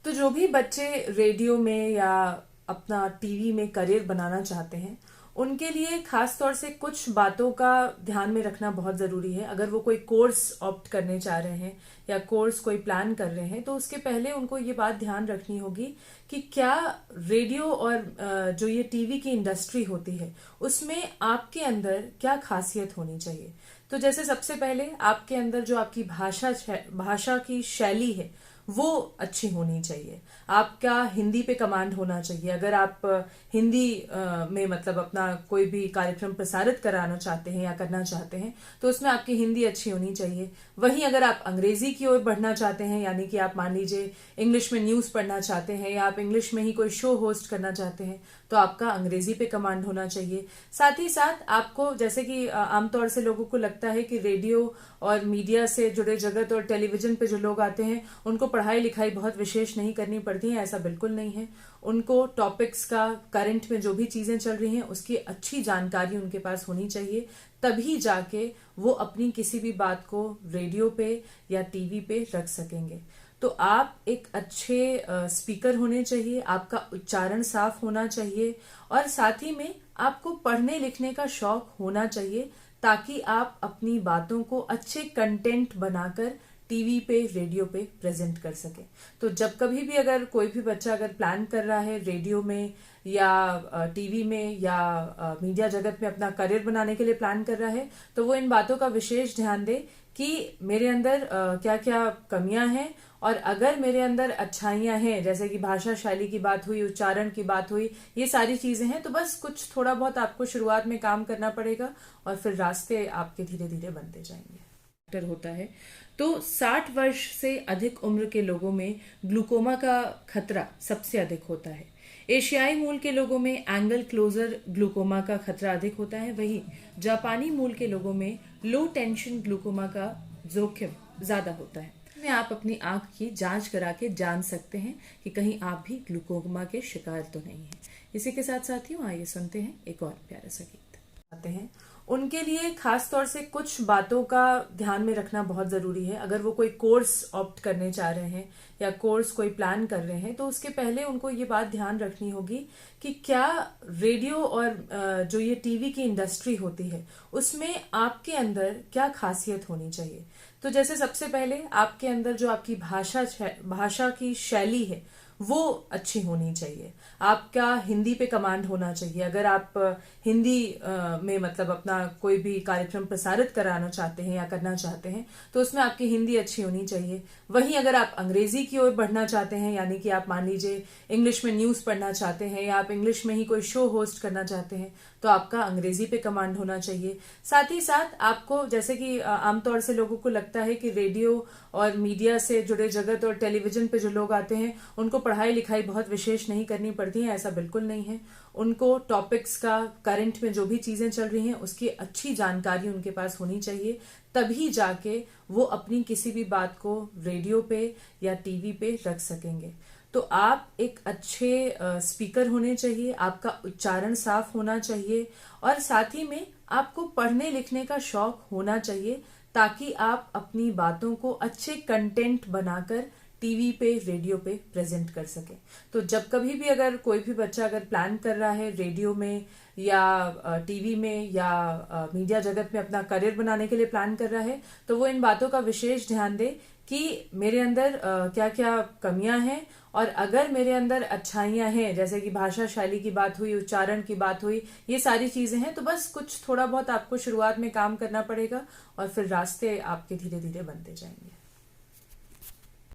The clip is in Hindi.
तो जो भी बच्चे रेडियो में या अपना टीवी में करियर बनाना चाहते हैं उनके लिए खास तौर से कुछ बातों का ध्यान में रखना बहुत जरूरी है। अगर वो कोई कोर्स ऑप्ट करने चाह रहे हैं या कोर्स कोई प्लान कर रहे हैं तो उसके पहले उनको ये बात ध्यान रखनी होगी कि क्या रेडियो और जो ये टीवी की इंडस्ट्री होती है उसमें आपके अंदर क्या खासियत होनी चाहिए। तो जैसे सबसे पहले आपके अंदर जो आपकी भाषा की शैली है वो अच्छी होनी चाहिए। आपका हिंदी पे कमांड होना चाहिए। अगर आप हिंदी में मतलब अपना कोई भी कार्यक्रम प्रसारित कराना चाहते हैं या करना चाहते हैं तो उसमें आपकी हिंदी अच्छी होनी चाहिए। वहीं अगर आप अंग्रेजी की ओर बढ़ना चाहते हैं यानी कि आप मान लीजिए इंग्लिश में न्यूज पढ़ना चाहते हैं या आप इंग्लिश में ही कोई शो होस्ट करना चाहते हैं तो आपका अंग्रेजी पे कमांड होना चाहिए। साथ ही साथ आपको जैसे कि आमतौर से लोगों को लगता है कि रेडियो और मीडिया से जुड़े जगत और टेलीविजन पे जो लोग आते हैं उनको पढ़ाई लिखाई बहुत विशेष नहीं करनी पड़ती है। ऐसा बिल्कुल नहीं है। उनको टॉपिक्स का करंट में जो भी चीजें चल रही हैं उसकी अच्छी जानकारी उनके पास होनी चाहिए, तभी जाके वो अपनी किसी भी बात को रेडियो पे या टीवी पे रख सकेंगे। तो आप एक अच्छे स्पीकर होने चाहिए, आपका उच्चारण साफ होना चाहिए और साथ ही में आपको पढ़ने लिखने का शौक होना चाहिए ताकि आप अपनी बातों को अच्छे कंटेंट बनाकर टीवी पे रेडियो पे प्रेजेंट कर सके। तो जब कभी भी अगर कोई भी बच्चा अगर प्लान कर रहा है रेडियो में या टीवी में या मीडिया जगत में अपना करियर बनाने के लिए प्लान कर रहा है तो वो इन बातों का विशेष ध्यान दे कि मेरे अंदर क्या क्या कमियां हैं और अगर मेरे अंदर अच्छाइयां हैं जैसे कि भाषा शैली की बात हुई, उच्चारण की बात हुई, ये सारी चीजें हैं तो बस कुछ थोड़ा बहुत आपको शुरुआत में काम करना पड़ेगा और फिर रास्ते आपके धीरे धीरे बनते जाएंगे। होता है तो 60 वर्ष से अधिक उम्र के लोगों में ग्लूकोमा का खतरा सबसे अधिक होता है। एशियाई मूल के लोगों में एंगल क्लोजर ग्लूकोमा का खतरा अधिक होता है। वहीं जापानी मूल के लोगों में लो टेंशन ग्लूकोमा का जोखिम ज्यादा होता है। में आप अपनी आंख की जांच करा के जान सकते हैं कि कहीं आप भी ग्लूकोमा के शिकार तो नहीं हैं। इसी के साथ साथियों आइए सुनते हैं एक और प्यारा सा गीत। आते हैं उनके लिए खास तौर से कुछ बातों का ध्यान में रखना बहुत जरूरी है। अगर वो कोई कोर्स ऑप्ट करने चाह रहे हैं या कोर्स कोई प्लान कर रहे हैं तो उसके पहले उनको ये बात ध्यान रखनी होगी कि क्या रेडियो और जो ये टीवी की इंडस्ट्री होती है उसमें आपके अंदर क्या खासियत होनी चाहिए। तो जैसे सबसे पहले आपके अंदर जो आपकी भाषा की शैली है वो अच्छी होनी चाहिए। आपका हिंदी पे कमांड होना चाहिए। अगर आप हिंदी में मतलब अपना कोई भी कार्यक्रम प्रसारित कराना चाहते हैं या करना चाहते हैं तो उसमें आपकी हिंदी अच्छी होनी चाहिए। वहीं अगर आप अंग्रेजी की ओर बढ़ना चाहते हैं यानी कि आप मान लीजिए इंग्लिश में न्यूज पढ़ना चाहते हैं या आप इंग्लिश में ही कोई शो होस्ट करना चाहते हैं तो आपका अंग्रेजी पे कमांड होना चाहिए। साथ ही साथ आपको जैसे कि आमतौर से लोगों को लगता है कि रेडियो और मीडिया से जुड़े जगत और टेलीविजन पे जो लोग आते हैं उनको पढ़ाई लिखाई बहुत विशेष नहीं करनी पड़ती है। ऐसा बिल्कुल नहीं है। उनको टॉपिक्स का करंट में जो भी चीजें चल रही हैं उसकी अच्छी जानकारी उनके पास होनी चाहिए, तभी जाके वो अपनी किसी भी बात को रेडियो पे या टीवी पे रख सकेंगे। तो आप एक अच्छे स्पीकर होने चाहिए, आपका उच्चारण साफ होना चाहिए और साथ ही में आपको पढ़ने लिखने का शौक होना चाहिए ताकि आप अपनी बातों को अच्छे कंटेंट बनाकर टीवी पे रेडियो पे प्रेजेंट कर सके। तो जब कभी भी अगर कोई भी बच्चा अगर प्लान कर रहा है रेडियो में या टीवी में या मीडिया जगत में अपना करियर बनाने के लिए प्लान कर रहा है तो वो इन बातों का विशेष ध्यान दे कि मेरे अंदर क्या क्या कमियां हैं और अगर मेरे अंदर अच्छाइयां हैं जैसे कि भाषा शैली की बात हुई, उच्चारण की बात हुई, ये सारी चीजें हैं तो बस कुछ थोड़ा बहुत आपको शुरुआत में काम करना पड़ेगा और फिर रास्ते आपके धीरे धीरे बनते जाएंगे।